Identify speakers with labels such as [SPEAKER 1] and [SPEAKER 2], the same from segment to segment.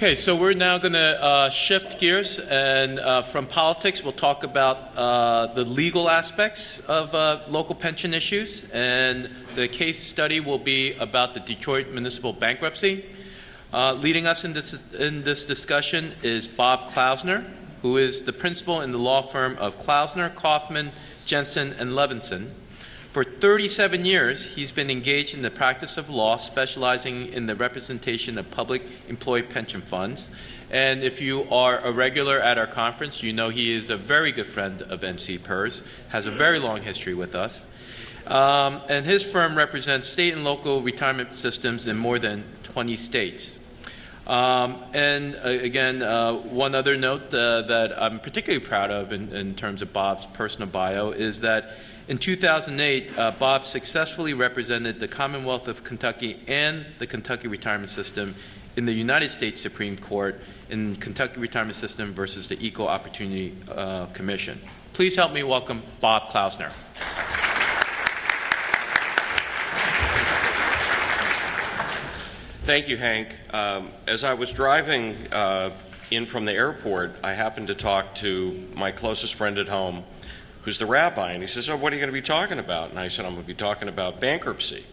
[SPEAKER 1] Okay, so we're now going to shift gears, and from politics, we'll talk about the legal aspects of local pension issues, and the case study will be about the Detroit municipal bankruptcy. Leading us in this discussion is Bob Klausner, who is the principal in the law firm of Klausner, Kaufman, Jensen, and Levinson. For 37 years, he's been engaged in the practice of law, specializing in the representation of public employee pension funds. And if you are a regular at our conference, you know he is a very good friend of NCPERS, has a very long history with us. And his firm represents state and local retirement systems in more than 20 states. Again, one other note that I'm particularly proud of in terms of Bob's personal bio is that in 2008, Bob successfully represented the Commonwealth of Kentucky and the Kentucky retirement system in the United States Supreme Court in Kentucky Retirement System versus the Equal Opportunity Commission. Please help me welcome Bob Klausner.
[SPEAKER 2] Thank you, Hank. As I was driving in from the airport, I happened to talk to my closest friend at home, who's the rabbi, and he says, "Oh, what are you going to be talking about?" And I said, "I'm going to be talking about bankruptcy."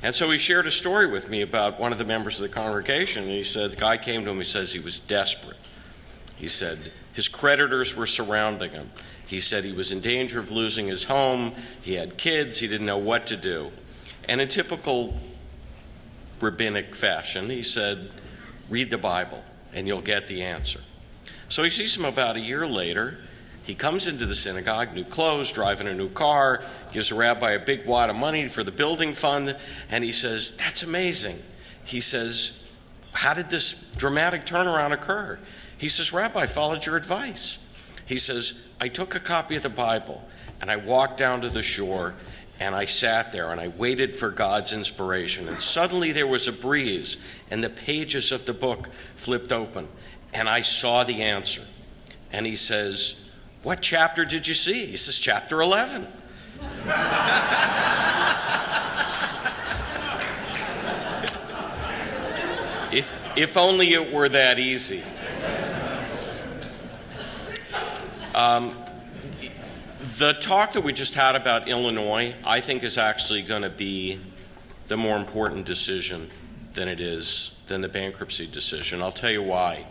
[SPEAKER 2] And so he shared a story with me about one of the members of the congregation, and he said, the guy came to him, he says he was desperate. He said his creditors were surrounding him. He said he was in danger of losing his home, he had kids, he didn't know what to do. And in typical rabbinic fashion, he said, "Read the Bible and you'll get the answer." So he sees him about a year later. He comes into the synagogue, new clothes, driving a new car, gives the rabbi a big wad of money for the building fund, and he says, "That's amazing." He says, "How did this dramatic turnaround occur?" He says, "Rabbi, I followed your advice." He says, "I took a copy of the Bible and I walked down to the shore and I sat there and I waited for God's inspiration, and suddenly there was a breeze and the pages of the book flipped open and I saw the answer." And he says, "What chapter did you see?" He says, "Chapter 11. If only it were that easy. The talk that we just had about Illinois, I think, is actually going to be the more important decision than the bankruptcy decision. I'll tell you why.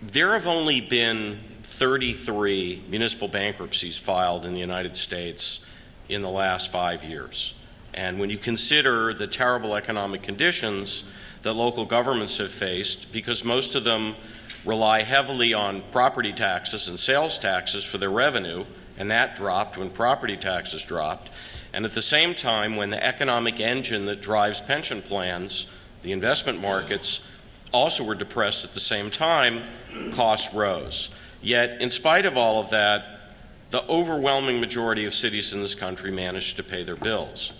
[SPEAKER 2] There have only been 33 municipal bankruptcies filed in the United States in the last 5 years. And when you consider the terrible economic conditions that local governments have faced, because most of them rely heavily on property taxes and sales taxes for their revenue, and that dropped when property taxes dropped. And at the same time, when the economic engine that drives pension plans, the investment markets, also were depressed at the same time, costs rose. Yet, in spite of all of that, the overwhelming majority of cities in this country managed to pay their bills.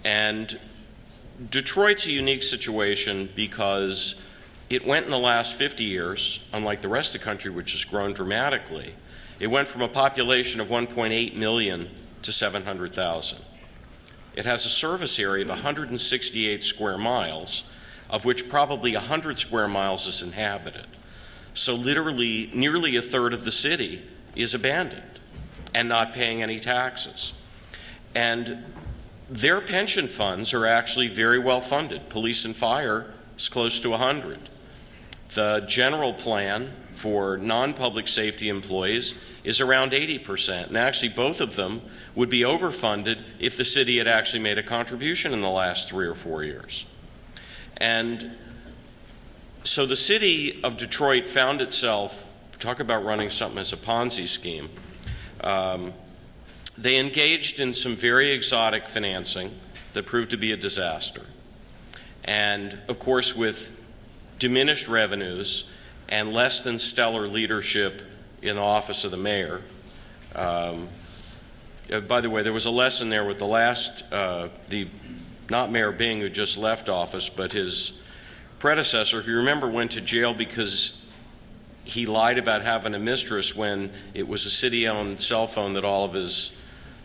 [SPEAKER 2] And Detroit's a unique situation because it went in the last 50 years, unlike the rest of the country, which has grown dramatically, it went from a population of 1.8 million to 700,000. It has a service area of 168 square miles, of which probably 100 square miles is inhabited. So literally, nearly a third of the city is abandoned and not paying any taxes. And their pension funds are actually very well funded. Police and fire is close to 100. The general plan for non-public safety employees is around 80%. And actually, both of them would be overfunded if the city had actually made a contribution in the last 3 or 4 years. And so the city of Detroit found itself, talk about running something as a Ponzi scheme. They engaged in some very exotic financing that proved to be a disaster. And of course, with diminished revenues and less than stellar leadership in the office of the mayor. By the way, there was a lesson there with the last, not Mayor Bing, who just left office, but his predecessor, who you remember went to jail because he lied about having a mistress when it was a city-owned cell phone that all of his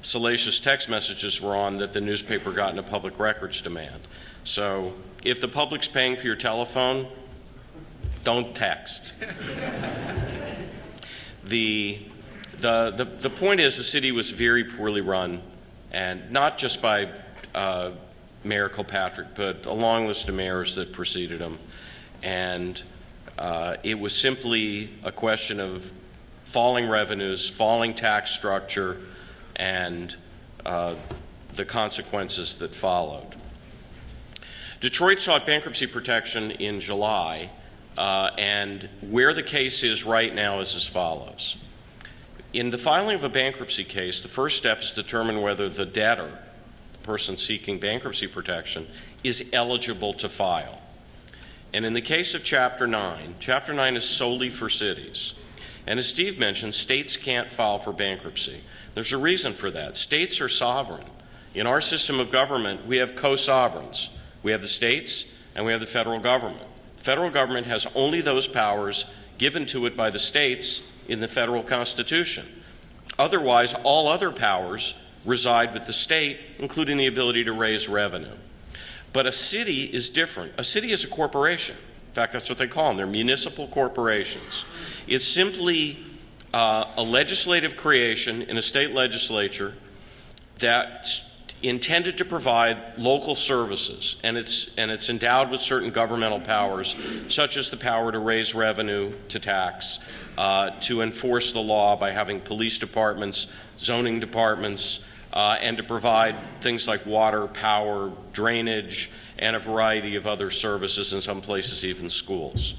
[SPEAKER 2] salacious text messages were on that the newspaper got into public records demand. So if the public's paying for your telephone, don't text. The point is the city was very poorly run, and not just by Mayor Kilpatrick, but a long list of mayors that preceded him. And it was simply a question of falling revenues, falling tax structure, and the consequences that followed. Detroit sought bankruptcy protection in July, and where the case is right now is as follows. In the filing of a bankruptcy case, the first step is to determine whether the debtor, the person seeking bankruptcy protection, is eligible to file. And in the case of Chapter 9, Chapter 9 is solely for cities. And as Steve mentioned, states can't file for bankruptcy. There's a reason for that. States are sovereign. In our system of government, we have co-sovereigns. We have the states and we have the federal government. The federal government has only those powers given to it by the states in the federal Constitution. Otherwise, all other powers reside with the state, including the ability to raise revenue. But a city is different. A city is a corporation. In fact, that's what they call them. They're municipal corporations. It's simply a legislative creation in a state legislature that's intended to provide local services, and it's endowed with certain governmental powers, such as the power to raise revenue to tax, to enforce the law by having police departments, zoning departments, and to provide things like water, power, drainage, and a variety of other services, in some places even schools.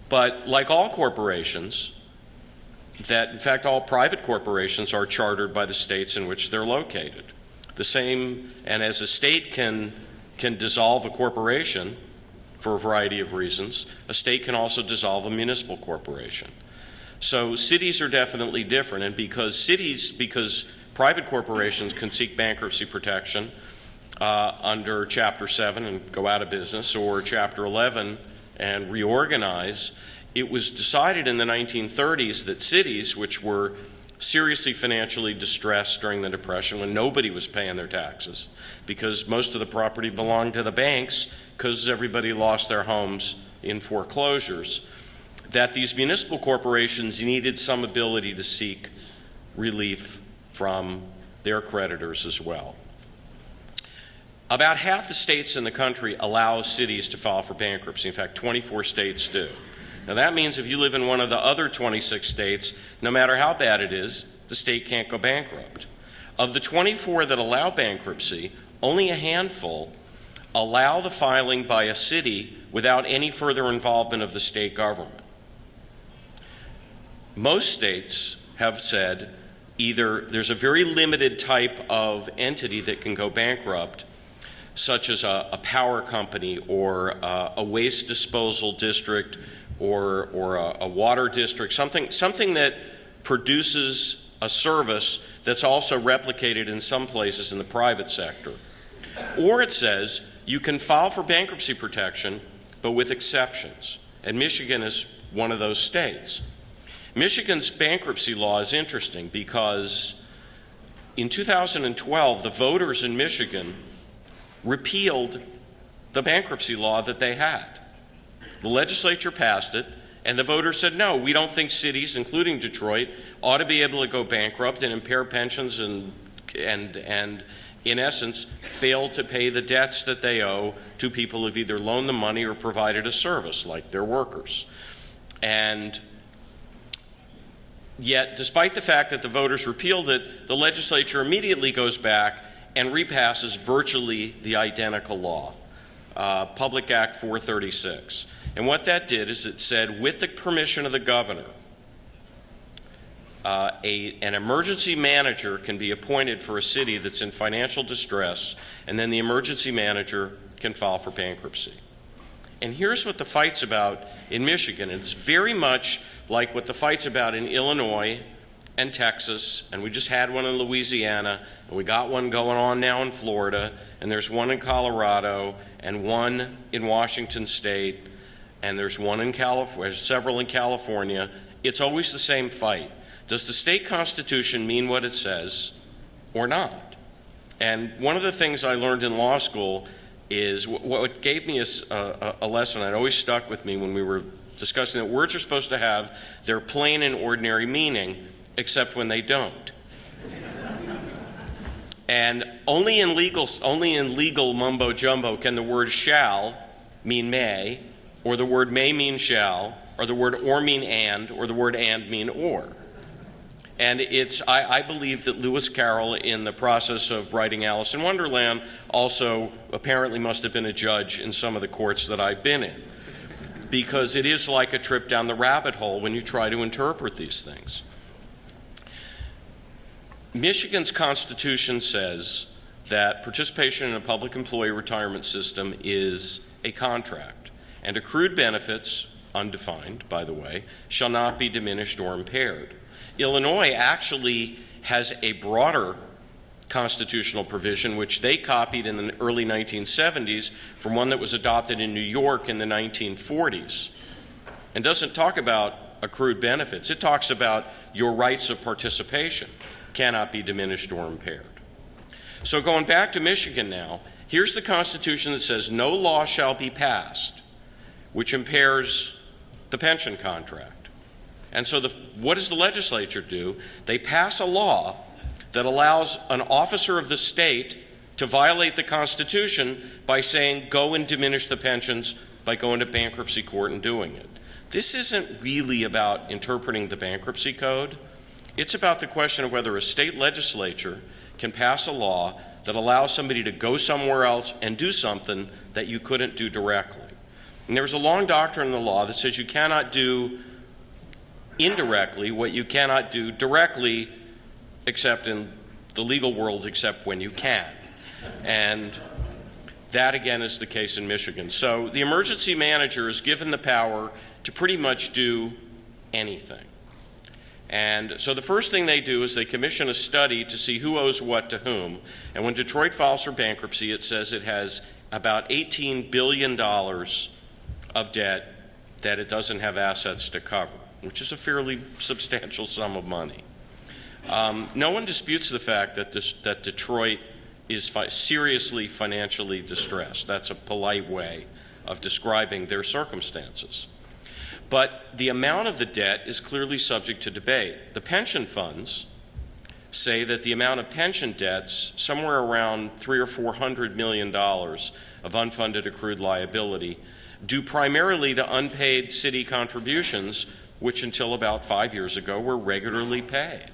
[SPEAKER 2] But like all corporations, in fact all private corporations are chartered by the states in which they're located. The same, and as a state can dissolve a corporation for a variety of reasons, a state can also dissolve a municipal corporation. So cities are definitely different, and because private corporations can seek bankruptcy protection under Chapter 7 and go out of business, or Chapter 11 and reorganize, it was decided in the 1930s that cities, which were seriously financially distressed during the Depression when nobody was paying their taxes because most of the property belonged to the banks because everybody lost their homes in foreclosures, that these municipal corporations needed some ability to seek relief from their creditors as well. About half the states in the country allow cities to file for bankruptcy. In fact, 24 states do. Now that means if you live in one of the other 26 states, no matter how bad it is, the state can't go bankrupt. Of the 24 that allow bankruptcy, only a handful allow the filing by a city without any further involvement of the state government. Most states have said either there's a very limited type of entity that can go bankrupt, such as a power company or a waste disposal district or a water district, something that produces a service that's also replicated in some places in the private sector. Or it says you can file for bankruptcy protection, but with exceptions. And Michigan is one of those states. Michigan's bankruptcy law is interesting because in 2012, the voters in Michigan repealed the bankruptcy law that they had. The legislature passed it, and the voters said, no, we don't think cities, including Detroit, ought to be able to go bankrupt and impair pensions and in essence, fail to pay the debts that they owe to people who've either loaned them money or provided a service, like their workers. And yet, despite the fact that the voters repealed it, the legislature immediately goes back and repasses virtually the identical law, Public Act 436. And what that did is it said, with the permission of the governor, an emergency manager can be appointed for a city that's in financial distress, and then the emergency manager can file for bankruptcy. And here's what the fight's about in Michigan. It's very much like what the fight's about in Illinois and Texas, and we just had one in Louisiana, and we got one going on now in Florida, and there's one in Colorado, and one in Washington State, and there's one in California, several in California. It's always the same fight. Does the state constitution mean what it says? or not. And one of the things I learned in law school is what gave me a lesson that always stuck with me when we were discussing that words are supposed to have their plain and ordinary meaning, except when they don't. And only in legal mumbo jumbo can the word shall mean may, or the word may mean shall, or the word or mean and, or the word and mean or. And I believe that Lewis Carroll, in the process of writing Alice in Wonderland, also apparently must have been a judge in some of the courts that I've been in, because it is like a trip down the rabbit hole when you try to interpret these things. Michigan's Constitution says that participation in a public employee retirement system is a contract, and accrued benefits, undefined, by the way, shall not be diminished or impaired. Illinois actually has a broader constitutional provision, which they copied in the early 1970s from one that was adopted in New York in the 1940s, and doesn't talk about accrued benefits. It talks about your rights of participation cannot be diminished or impaired. So going back to Michigan now, here's the Constitution that says no law shall be passed which impairs the pension contract. And so what does the legislature do? They pass a law that allows an officer of the state to violate the Constitution by saying, go and diminish the pensions by going to bankruptcy court and doing it. This isn't really about interpreting the bankruptcy code. It's about the question of whether a state legislature can pass a law that allows somebody to go somewhere else and do something that you couldn't do directly. And there's a long doctrine in the law that says you cannot do indirectly what you cannot do directly, except in the legal world, except when you can. And that, again, is the case in Michigan. So the emergency manager is given the power to pretty much do anything. And so the first thing they do is they commission a study to see who owes what to whom. And when Detroit files for bankruptcy, it says it has about $18 billion of debt that it doesn't have assets to cover, which is a fairly substantial sum of money. No one disputes the fact that Detroit is seriously financially distressed. That's a polite way of describing their circumstances. But the amount of the debt is clearly subject to debate. The pension funds say that the amount of pension debts, somewhere around $300 or $400 million of unfunded accrued liability, due primarily to unpaid city contributions, which until about 5 years ago were regularly paid.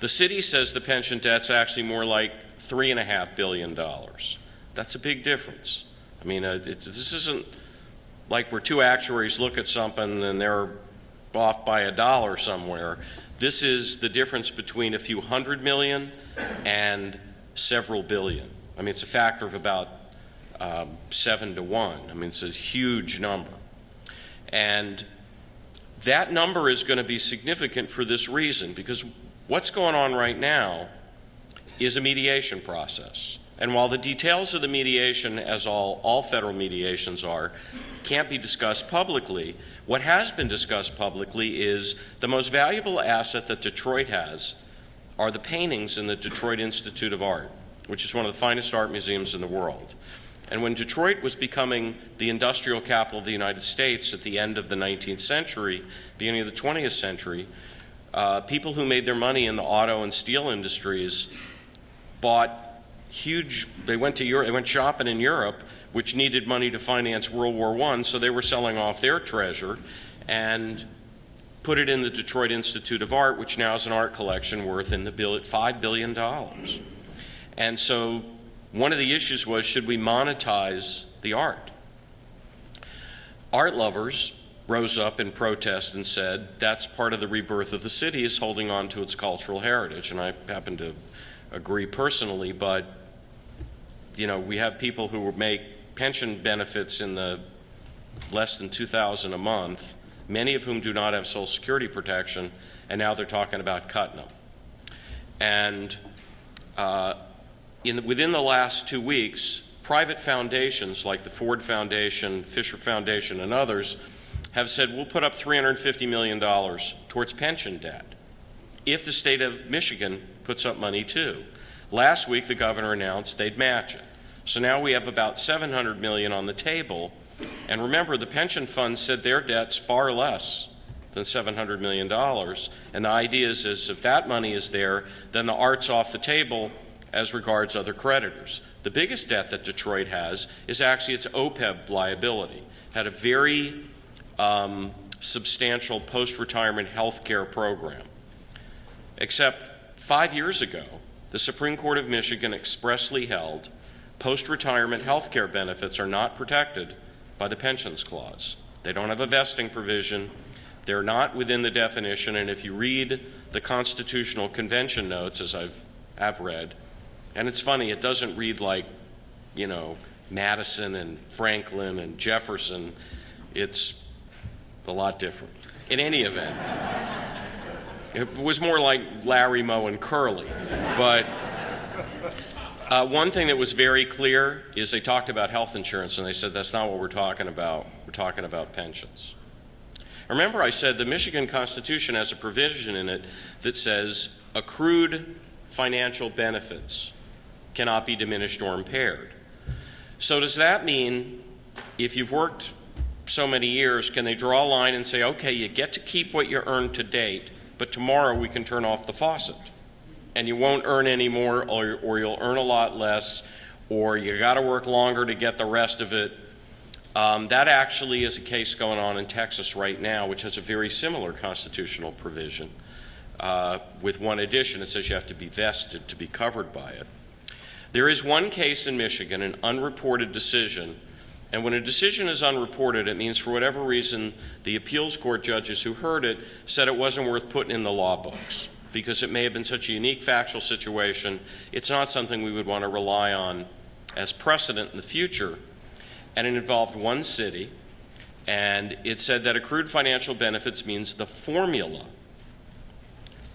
[SPEAKER 2] The city says the pension debt's actually more like $3.5 billion. That's a big difference. I mean, this isn't like where two actuaries look at something and they're off by $1 somewhere. This is the difference between a few hundred million and several billion. I mean, it's a factor of about 7 to 1. I mean, it's a huge number. And that number is going to be significant for this reason, because what's going on right now is a mediation process. And while the details of the mediation, as all federal mediations are, can't be discussed publicly, what has been discussed publicly is the most valuable asset that Detroit has are the paintings in the Detroit Institute of Art, which is one of the finest art museums in the world. And when Detroit was becoming the industrial capital of the United States at the end of the 19th century, beginning of the 20th century, people who made their money in the auto and steel industries bought they went shopping in Europe, which needed money to finance World War I, so they were selling off their treasure and put it in the Detroit Institute of Art, which now is an art collection worth in the $5 billion. And so one of the issues was, should we monetize the art? Art lovers rose up in protest and said, that's part of the rebirth of the city, is holding on to its cultural heritage. And I happen to agree personally, but we have people who make pension benefits in the less than $2,000 a month, many of whom do not have Social Security protection, and now they're talking about cutting them. And within the last 2 weeks, private foundations like the Ford Foundation, Fisher Foundation, and others have said, we'll put up $350 million towards pension debt. if the state of Michigan puts up money too. Last week, the governor announced they'd match it. So now we have about $700 million on the table. And remember, the pension funds said their debt's far less than $700 million. And the idea is if that money is there, then the art's off the table as regards other creditors. The biggest debt that Detroit has is actually its OPEB liability. Had a very substantial post-retirement health care program. Except 5 years ago, the Supreme Court of Michigan expressly held post-retirement health care benefits are not protected by the pensions clause. They don't have a vesting provision. They're not within the definition, and if you read the Constitutional Convention notes, as I've read, and it's funny, it doesn't read like, you know, Madison and Franklin and Jefferson. It's a lot different. In any event, it was more like Larry, Moe, and Curly. But one thing that was very clear is they talked about health insurance, and they said that's not what we're talking about. We're talking about pensions. Remember, I said the Michigan Constitution has a provision in it that says accrued financial benefits cannot be diminished or impaired. So does that mean if you've worked so many years, can they draw a line and say, okay, you get to keep what you earned to date, but tomorrow we can turn off the faucet, and you won't earn any more, or you'll earn a lot less, or you got to work longer to get the rest of it? That actually is a case going on in Texas right now, which has a very similar constitutional provision, with one addition. It says you have to be vested to be covered by it. There is one case in Michigan, an unreported decision, and when a decision is unreported, it means for whatever reason the appeals court judges who heard it said it wasn't worth putting in the law books because it may have been such a unique factual situation. It's not something we would want to rely on as precedent in the future. And it involved one city, and it said that accrued financial benefits means the formula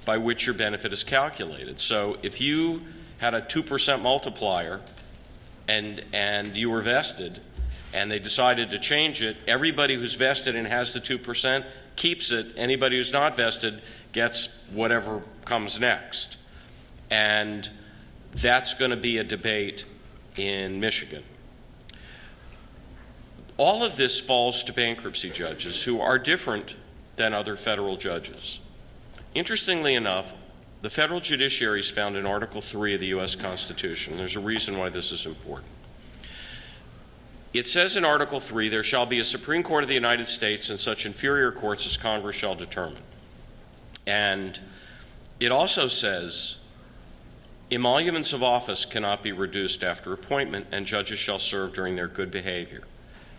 [SPEAKER 2] by which your benefit is calculated. So if you had a 2% multiplier and you were vested, and they decided to change it, everybody who's vested and has the 2% keeps it. Anybody who's not vested gets whatever comes next. And that's going to be a debate in Michigan. All of this falls to bankruptcy judges who are different than other federal judges. Interestingly enough, the federal judiciary is found in Article 3 of the U.S. Constitution. There's a reason why this is important. It says in Article 3, there shall be a Supreme Court of the United States and such inferior courts as Congress shall determine. And it also says emoluments of office cannot be reduced after appointment, and judges shall serve during their good behavior.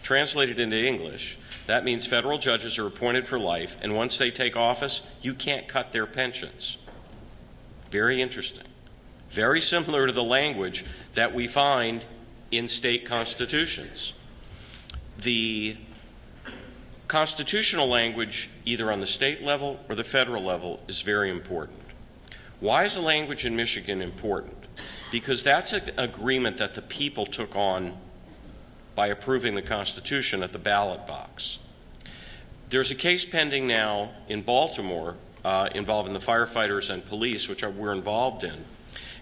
[SPEAKER 2] Translated into English, that means federal judges are appointed for life, and once they take office, you can't cut their pensions. Very interesting. Very similar to the language that we find in state constitutions. The constitutional language, either on the state level or the federal level, is very important. Why is the language in Michigan important? Because that's an agreement that the people took on by approving the Constitution at the ballot box. There's a case pending now in Baltimore involving the firefighters and police, which we're involved in.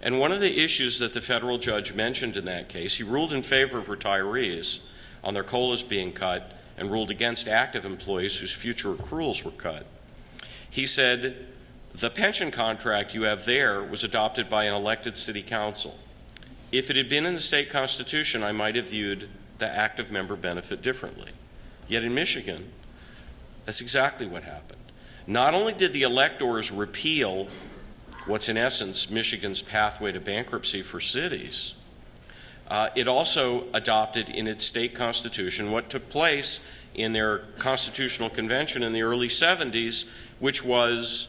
[SPEAKER 2] And one of the issues that the federal judge mentioned in that case, he ruled in favor of retirees on their COLAs being cut and ruled against active employees whose future accruals were cut. He said, the pension contract you have there was adopted by an elected city council. If it had been in the state constitution, I might have viewed the active member benefit differently. Yet in Michigan, that's exactly what happened. Not only did the electors repeal what's in essence Michigan's pathway to bankruptcy for cities, it also adopted in its state constitution what took place in their constitutional convention in the early 70s, which was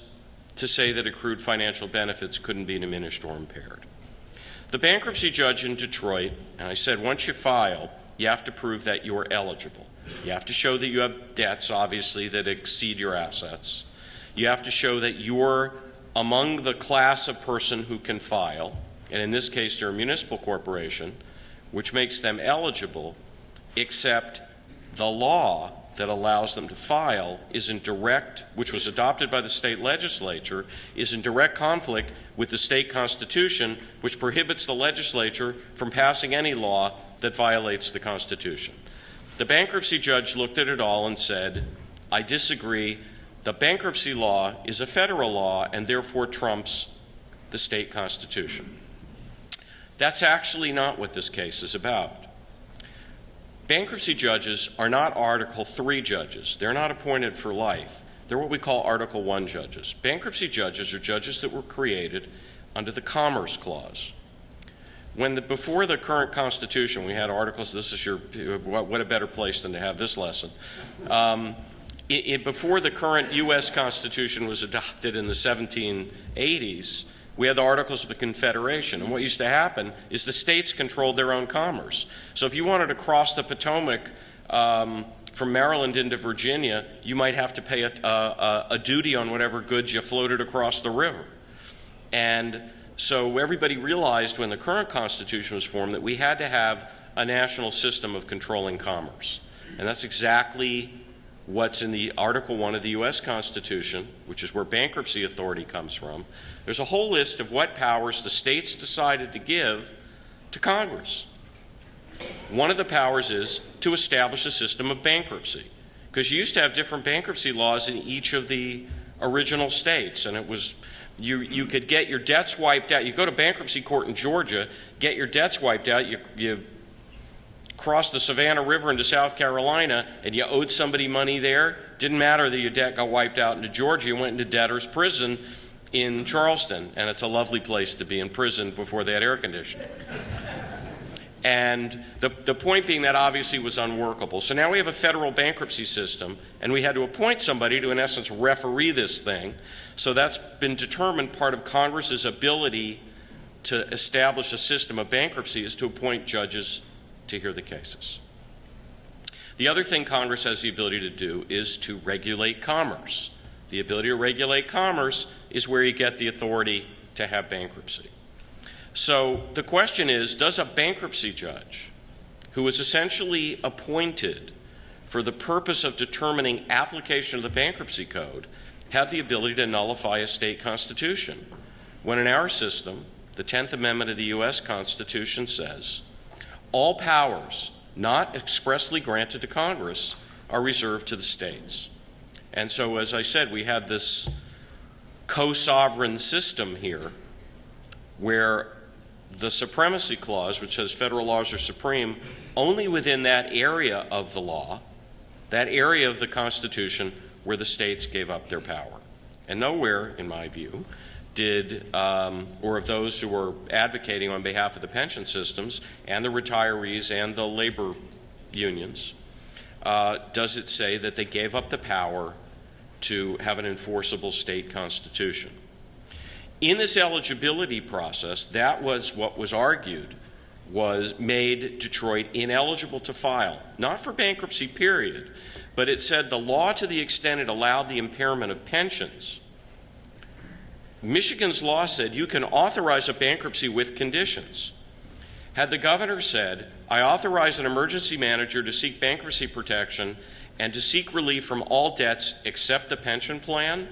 [SPEAKER 2] to say that accrued financial benefits couldn't be diminished or impaired. The bankruptcy judge in Detroit, and I said once you file, you have to prove that you're eligible. You have to show that you have debts, obviously, that exceed your assets. You have to show that you're among the class of person who can file, and in this case they're a municipal corporation, which makes them eligible, except the law that allows them to file is in direct, which was adopted by the state legislature, is in direct conflict with the state constitution, which prohibits the legislature from passing any law that violates the Constitution. The bankruptcy judge looked at it all and said, I disagree. The bankruptcy law is a federal law and therefore trumps the state constitution. That's actually not what this case is about. Bankruptcy judges are not Article 3 judges. They're not appointed for life. They're what we call Article 1 judges. Bankruptcy judges are judges that were created under the Commerce Clause. Before the current Constitution, we had articles, this is what a better place than to have this lesson. Before the current U.S. Constitution was adopted in the 1780s, we had the Articles of the Confederation. And what used to happen is the states controlled their own commerce. So if you wanted to cross the Potomac from Maryland into Virginia, you might have to pay a duty on whatever goods you floated across the river. And so everybody realized when the current Constitution was formed that we had to have a national system of controlling commerce. And that's exactly what's in the Article 1 of the U.S. Constitution, which is where bankruptcy authority comes from. There's a whole list of what powers the states decided to give to Congress. One of the powers is to establish a system of bankruptcy, because you used to have different bankruptcy laws in each of the original states, and it was you could get your debts wiped out. You go to bankruptcy court in Georgia, get your debts wiped out, you cross the Savannah River into South Carolina, and you owed somebody money there. Didn't matter that your debt got wiped out into Georgia. You went into debtor's prison in Charleston, and it's a lovely place to be in prison before they had air conditioning. And the point being that obviously was unworkable. So now we have a federal bankruptcy system, and we had to appoint somebody to, in essence, referee this thing. So that's been determined. Part of Congress's ability to establish a system of bankruptcy is to appoint judges to hear the cases. The other thing Congress has the ability to do is to regulate commerce. The ability to regulate commerce is where you get the authority to have bankruptcy. So the question is, does a bankruptcy judge, who is essentially appointed for the purpose of determining application of the bankruptcy code, have the ability to nullify a state constitution? When in our system, the 10th Amendment of the U.S. Constitution says, all powers not expressly granted to Congress are reserved to the states. And so, as I said, we have this co-sovereign system here where the Supremacy Clause, which says federal laws are supreme, only within that area of the law, that area of the Constitution where the states gave up their power. And nowhere, in my view, did, or of those who were advocating on behalf of the pension systems and the retirees and the labor unions, does it say that they gave up the power to have an enforceable state constitution. In this eligibility process, that was what was argued, was made Detroit ineligible to file, not for bankruptcy period, but it said the law, to the extent it allowed the impairment of pensions. Michigan's law said you can authorize a bankruptcy with conditions. Had the governor said, I authorize an emergency manager to seek bankruptcy protection and to seek relief from all debts except the pension plan,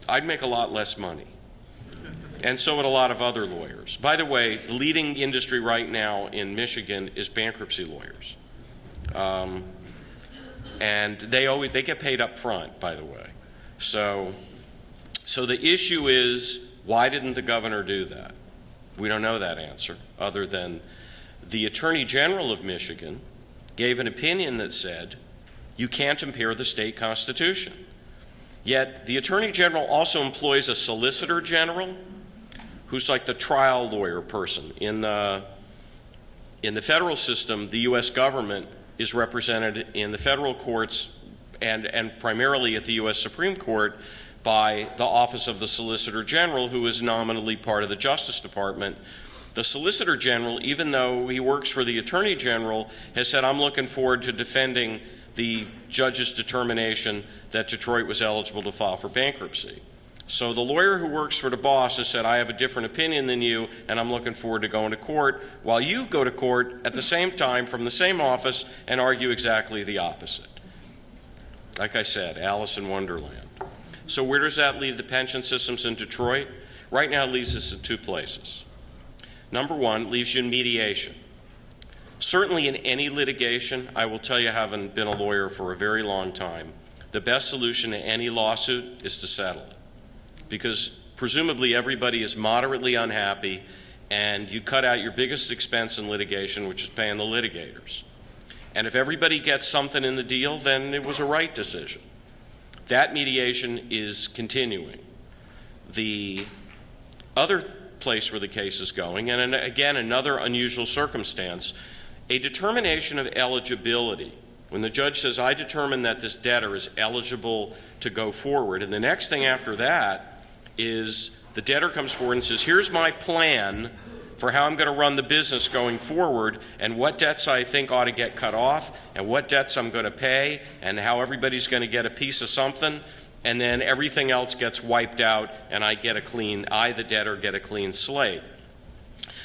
[SPEAKER 2] I'd make a lot less money. And so would a lot of other lawyers. By the way, the leading industry right now in Michigan is bankruptcy lawyers. And they get paid up front, by the way. So the issue is, why didn't the governor do that? We don't know that answer, other than the Attorney General of Michigan gave an opinion that said, you can't impair the state constitution. Yet the Attorney General also employs a Solicitor General, who's like the trial lawyer person. In the federal system, the U.S. government is represented in the federal courts and primarily at the U.S. Supreme Court by the Office of the Solicitor General, who is nominally part of the Justice Department. The Solicitor General, even though he works for the Attorney General, has said, I'm looking forward to defending the judge's determination that Detroit was eligible to file for bankruptcy. So the lawyer who works for the boss has said, I have a different opinion than you, and I'm looking forward to going to court, while you go to court at the same time from the same office and argue exactly the opposite. Like I said, Alice in Wonderland. So where does that leave the pension systems in Detroit? Right now it leaves us in two places. Number one, it leaves you in mediation. Certainly in any litigation, I will tell you, having been a lawyer for a very long time, the best solution to any lawsuit is to settle it. Because presumably everybody is moderately unhappy, and you cut out your biggest expense in litigation, which is paying the litigators. And if everybody gets something in the deal, then it was a right decision. That mediation is continuing. The other place where the case is going, and again, another unusual circumstance, a determination of eligibility. When the judge says, I determine that this debtor is eligible to go forward, and the next thing after that is the debtor comes forward and says, here's my plan for how I'm going to run the business going forward, and what debts I think ought to get cut off, and what debts I'm going to pay, and how everybody's going to get a piece of something, and then everything else gets wiped out, and I, the debtor, get a clean slate.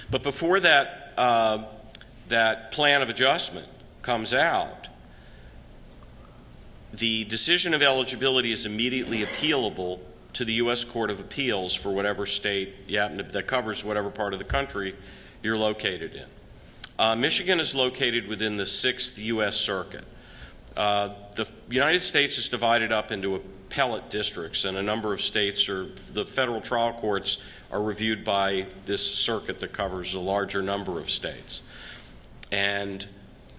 [SPEAKER 2] But before that, that plan of adjustment comes out, the decision of eligibility is immediately appealable to the U.S. Court of Appeals for whatever state you happen to, that covers whatever part of the country you're located in. Michigan is located within the 6th U.S. Circuit. The United States is divided up into appellate districts, and a number of states, or the federal trial courts, are reviewed by this circuit that covers a larger number of states. And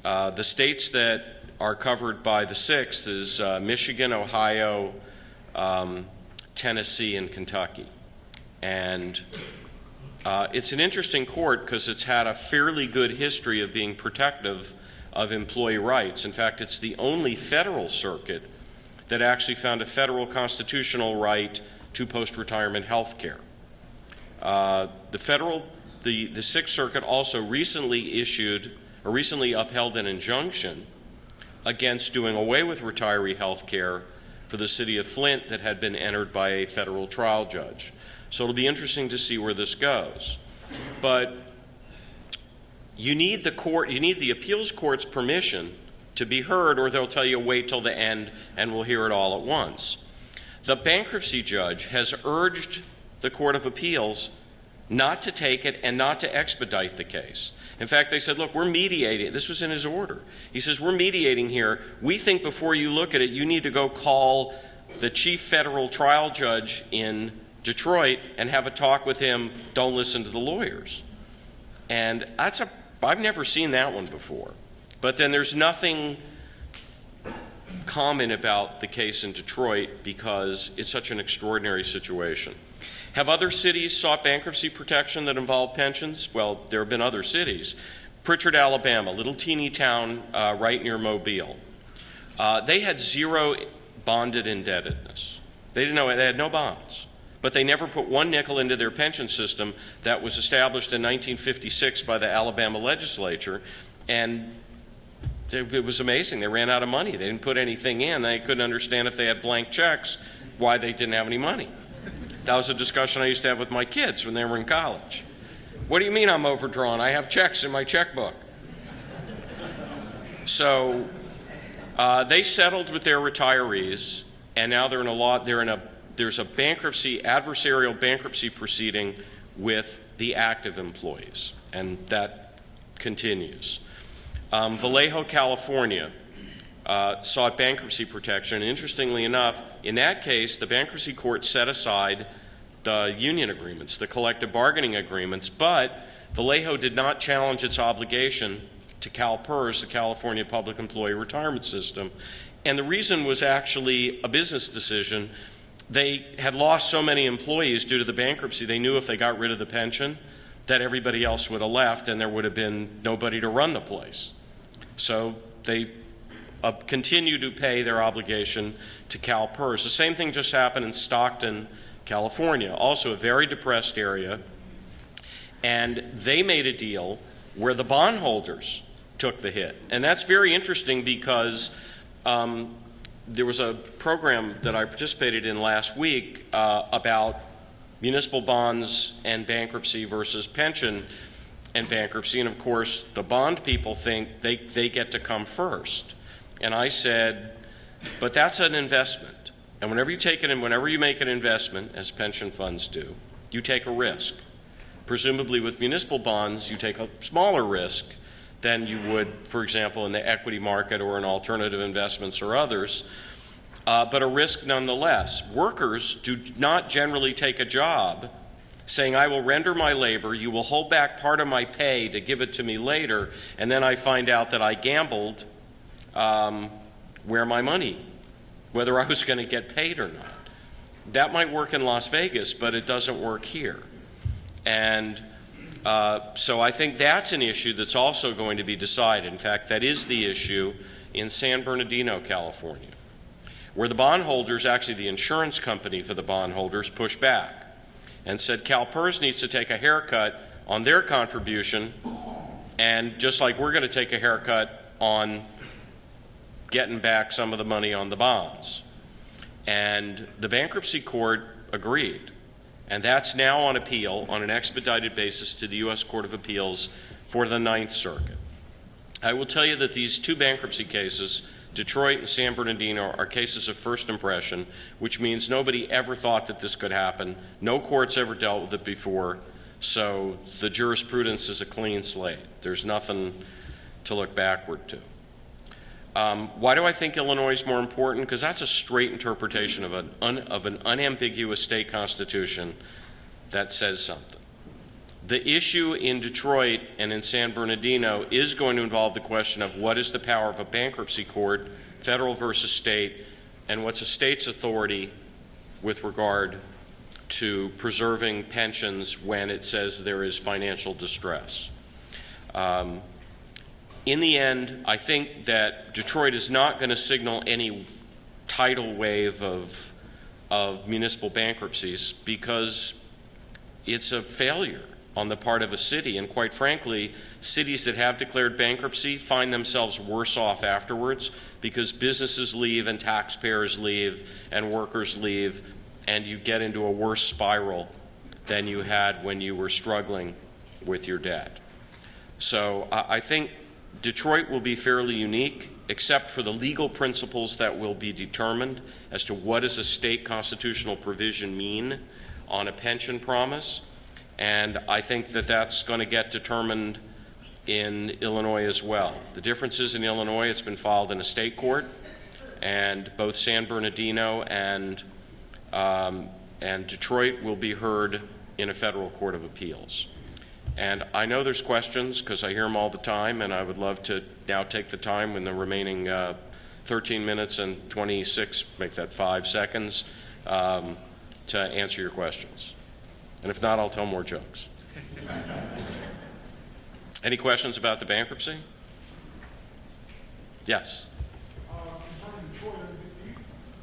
[SPEAKER 2] the states that are covered by the 6th is Michigan, Ohio, Tennessee, and Kentucky. And it's an interesting court because it's had a fairly good history of being protective of employee rights. In fact, it's the only federal circuit that actually found a federal constitutional right to post-retirement health care. The 6th Circuit also recently upheld an injunction against doing away with retiree health care for the city of Flint that had been entered by a federal trial judge. So it'll be interesting to see where this goes. But you need the appeals court's permission to be heard, or they'll tell you wait till the end and we'll hear it all at once. The bankruptcy judge has urged the Court of Appeals not to take it and not to expedite the case. In fact, they said, look, we're mediating. This was in his order. He says, we're mediating here. We think before you look at it, you need to go call the chief federal trial judge in Detroit and have a talk with him. Don't listen to the lawyers. And I've never seen that one before. But then there's nothing common about the case in Detroit because it's such an extraordinary situation. Have other cities sought bankruptcy protection that involve pensions? Well, there have been other cities. Pritchard, Alabama, a little teeny town right near Mobile. They had zero bonded indebtedness. They had no bonds. But they never put one nickel into their pension system that was established in 1956 by the Alabama legislature. And it was amazing. They ran out of money. They didn't put anything in. They couldn't understand if they had blank checks why they didn't have any money. That was a discussion I used to have with my kids when they were in college. What do you mean I'm overdrawn? I have checks in my checkbook. So they settled with their retirees, and now there's a adversarial bankruptcy proceeding with the active employees, and that continues. Vallejo, California, sought bankruptcy protection. Interestingly enough, in that case, the bankruptcy court set aside the union agreements, the collective bargaining agreements, but Vallejo did not challenge its obligation to CalPERS, the California Public Employee Retirement System. And the reason was actually a business decision. They had lost so many employees due to the bankruptcy, they knew if they got rid of the pension that everybody else would have left and there would have been nobody to run the place. So they continue to pay their obligation to CalPERS. The same thing just happened in Stockton, California, also a very depressed area. And they made a deal where the bondholders took the hit. And that's very interesting because there was a program that I participated in last week about municipal bonds and bankruptcy versus pension and bankruptcy, and of course the bond people think they get to come first. And I said, but that's an investment, and whenever you make an investment, as pension funds do, you take a risk. Presumably with municipal bonds, you take a smaller risk than you would, for example, in the equity market or in alternative investments or others, but a risk nonetheless. Workers do not generally take a job saying, I will render my labor, you will hold back part of my pay to give it to me later, and then I find out that I gambled where my money, whether I was going to get paid or not. That might work in Las Vegas, but it doesn't work here. And so I think that's an issue that's also going to be decided. In fact, that is the issue in San Bernardino, California, where the bondholders, actually the insurance company for the bondholders, pushed back and said CalPERS needs to take a haircut on their contribution, and just like we're going to take a haircut on getting back some of the money on the bonds. And the bankruptcy court agreed. And that's now on appeal on an expedited basis to the U.S. Court of Appeals for the Ninth Circuit. I will tell you that these two bankruptcy cases, Detroit and San Bernardino, are cases of first impression, which means nobody ever thought that this could happen. No court's ever dealt with it before, so the jurisprudence is a clean slate. There's nothing to look backward to. Why do I think Illinois is more important? Because that's a straight interpretation of an unambiguous state constitution that says something. The issue in Detroit and in San Bernardino is going to involve the question of what is the power of a bankruptcy court, federal versus state, and what's a state's authority with regard to preserving pensions when it says there is financial distress. In the end, I think that Detroit is not going to signal any tidal wave of municipal bankruptcies because it's a failure on the part of a city. And quite frankly, cities that have declared bankruptcy find themselves worse off afterwards because businesses leave and taxpayers leave and workers leave, and you get into a worse spiral than you had when you were struggling with your debt. So I think Detroit will be fairly unique, except for the legal principles that will be determined as to what does a state constitutional provision mean on a pension promise. And I think that that's going to get determined in Illinois as well. The difference is in Illinois, it's been filed in a state court, and both San Bernardino and Detroit will be heard in a federal court of appeals. And I know there's questions because I hear them all the time, and I would love to now take the time in the remaining 13 minutes and 26, make that 5 seconds, to answer your questions. And if not, I'll tell more jokes. Any questions about the bankruptcy? Yes.
[SPEAKER 3] Concerning Detroit,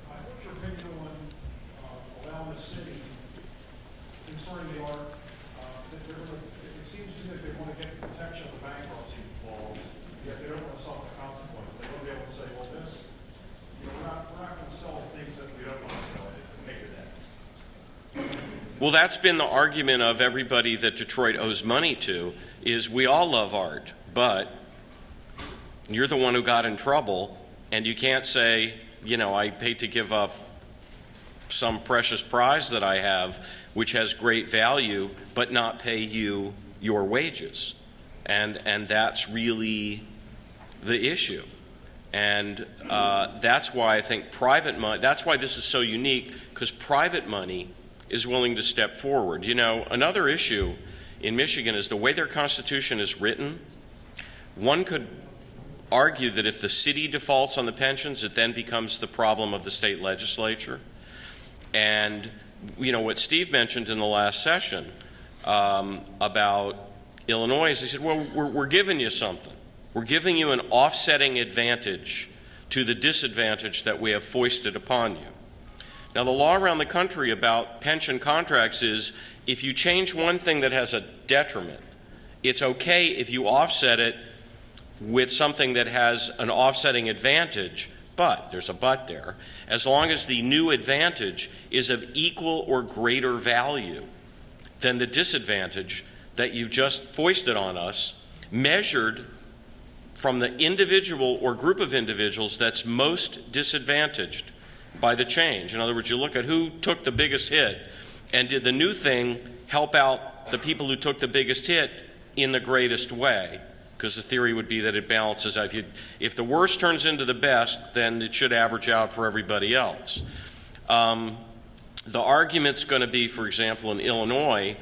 [SPEAKER 3] what's your opinion on allowing the city concerning the art? It seems to me that they want to get the protection of the bankruptcy laws, yet they don't want to suffer the consequences. They want to be able to say, well, this, we're not going to sell things that we don't want to sell to make the debts.
[SPEAKER 2] Well, that's been the argument of everybody that Detroit owes money to, is we all love art, but you're the one who got in trouble, and you can't say, I paid to give up some precious prize that I have, which has great value, but not pay you your wages. And that's really the issue. And that's why I think private money, that's why this is so unique, because private money is willing to step forward. Another issue in Michigan is the way their constitution is written. One could argue that if the city defaults on the pensions, it then becomes the problem of the state legislature. And what Steve mentioned in the last session about Illinois is he said, well, we're giving you something. We're giving you an offsetting advantage to the disadvantage that we have foisted upon you. Now, the law around the country about pension contracts is if you change one thing that has a detriment, it's okay if you offset it with something that has an offsetting advantage, but, there's a but there, as long as the new advantage is of equal or greater value than the disadvantage that you just foisted on us, measured from the individual or group of individuals that's most disadvantaged by the change. In other words, you look at who took the biggest hit, and did the new thing help out the people who took the biggest hit in the greatest way? Because the theory would be that it balances out. If the worst turns into the best, then it should average out for everybody else. The argument's going to be, for example, in Illinois,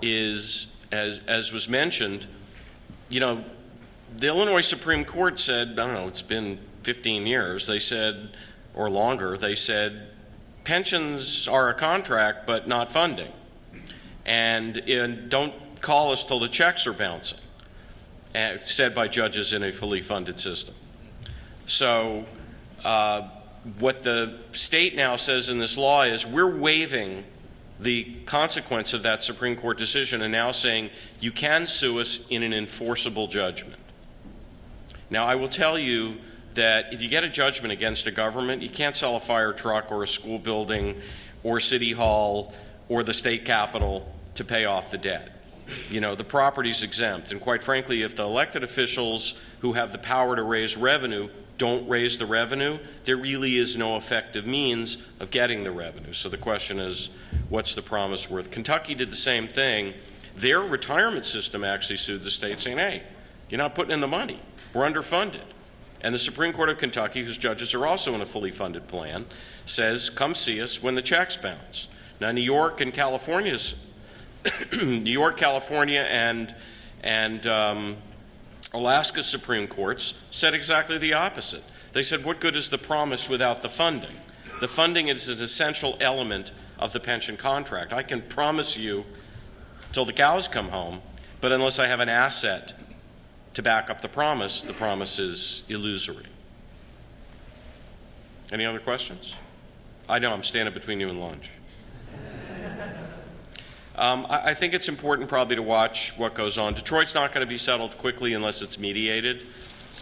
[SPEAKER 2] is, as was mentioned, the Illinois Supreme Court said, I don't know, it's been 15 years, they said, or longer, they said, pensions are a contract but not funding. And don't call us till the checks are bouncing, said by judges in a fully funded system. So what the state now says in this law is we're waiving the consequence of that Supreme Court decision and now saying you can sue us in an enforceable judgment. Now, I will tell you that if you get a judgment against a government, you can't sell a fire truck or a school building or City Hall or the state capitol to pay off the debt. The property's exempt. And quite frankly, if the elected officials who have the power to raise revenue don't raise the revenue, there really is no effective means of getting the revenue. So the question is, what's the promise worth? Kentucky did the same thing. Their retirement system actually sued the state saying, hey, you're not putting in the money. We're underfunded. And the Supreme Court of Kentucky, whose judges are also in a fully funded plan, says, come see us when the checks bounce. Now, New York, California, and Alaska Supreme Courts said exactly the opposite. They said, what good is the promise without the funding? The funding is an essential element of the pension contract. I can promise you till the cows come home, but unless I have an asset to back up the promise is illusory. Any other questions? I know I'm standing between you and lunch. I think it's important probably to watch what goes on. Detroit's not going to be settled quickly unless it's mediated.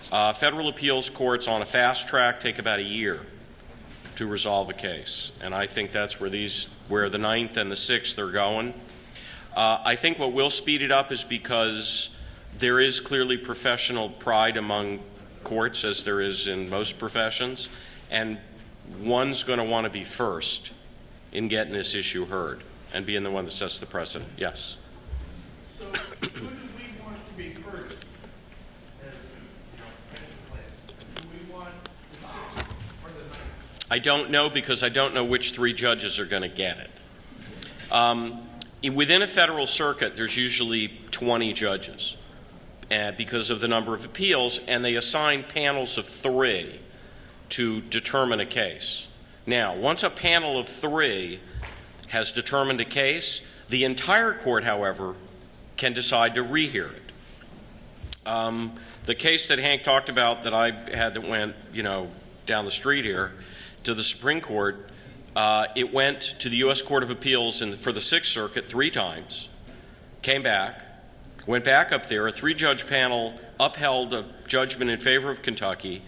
[SPEAKER 2] Federal appeals courts on a fast track take about a year to resolve a case, and I think that's where the 9th and the 6th are going. I think what will speed it up is because there is clearly professional pride among courts, as there is in most professions, and one's going to want to be first in getting this issue heard and being the one that sets the precedent. Yes?
[SPEAKER 4] So who do we want to be first as pension plans? Do we want the 6th or the 9th?
[SPEAKER 2] I don't know, because I don't know which 3 judges are going to get it. Within a federal circuit, there's usually 20 judges because of the number of appeals, and they assign panels of 3 to determine a case. Now, once a panel of 3 has determined a case, the entire court, however, can decide to rehear it. The case that Hank talked about that I had that went, down the street here to the Supreme Court, it went to the U.S. Court of Appeals for the 6th Circuit 3 times, came back, went back up there, a 3-judge panel upheld a judgment in favor of Kentucky.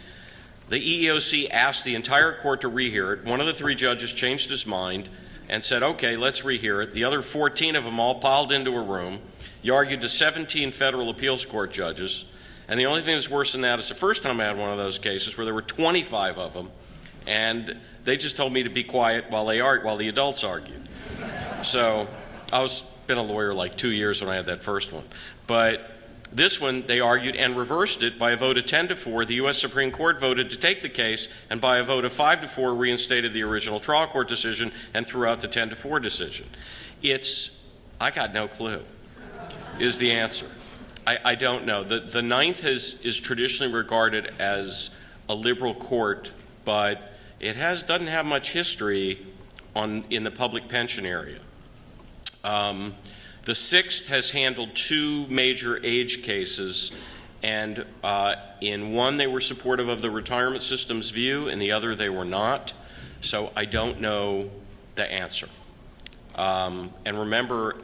[SPEAKER 2] The EEOC asked the entire court to rehear it. One of the 3 judges changed his mind and said, okay, let's rehear it. The other 14 of them all piled into a room. You argued to 17 federal appeals court judges. And the only thing that's worse than that is the first time I had one of those cases where there were 25 of them, and they just told me to be quiet while the adults argued. So I was been a lawyer like 2 years when I had that first one. But this one, they argued and reversed it by a vote of 10-4. The U.S. Supreme Court voted to take the case, and by a vote of 5-4, reinstated the original trial court decision and threw out the 10-4 decision. I got no clue, is the answer. I don't know. The 9th is traditionally regarded as a liberal court, but it doesn't have much history in the public pension area. The 6th has handled 2 major age cases, and in one they were supportive of the retirement system's view, in the other they were not. So I don't know the answer. And remember,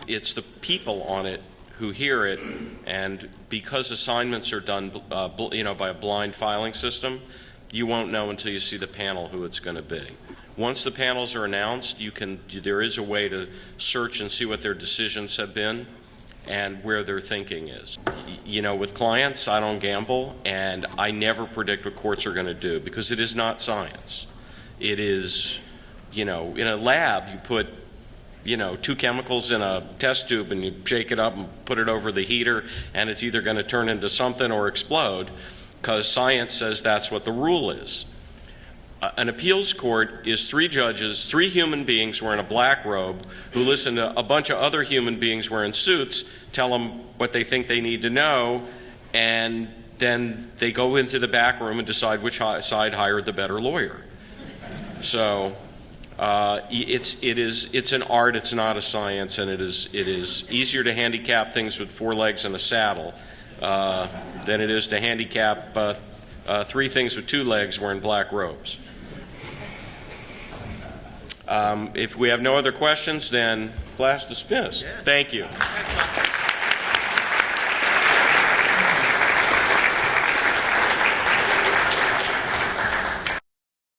[SPEAKER 2] it's the people on it who hear it, and because assignments are done by a blind filing system, You won't know until you see the panel who it's going to be. Once the panels are announced, there is a way to search and see what their decisions have been and where their thinking is. You know, with clients, I don't gamble, and I never predict what courts are going to do because it is not science. It is, you know, in a lab, you put, you know, 2 chemicals in a test tube and you shake it up and put it over the heater, and it's either going to turn into something or explode because science says that's what the rule is. An appeals court is 3 judges, 3 human beings wearing a black robe who listen to a bunch of other human beings wearing suits, tell them what they think they need to know, and then they go into the back room and decide which side hired the better lawyer. So it's an art, it's not a science, and it is easier to handicap things with 4 legs and a saddle than it is to handicap 3 things with 2 legs wearing black robes. If we have no other questions, then class dismissed. Thank you.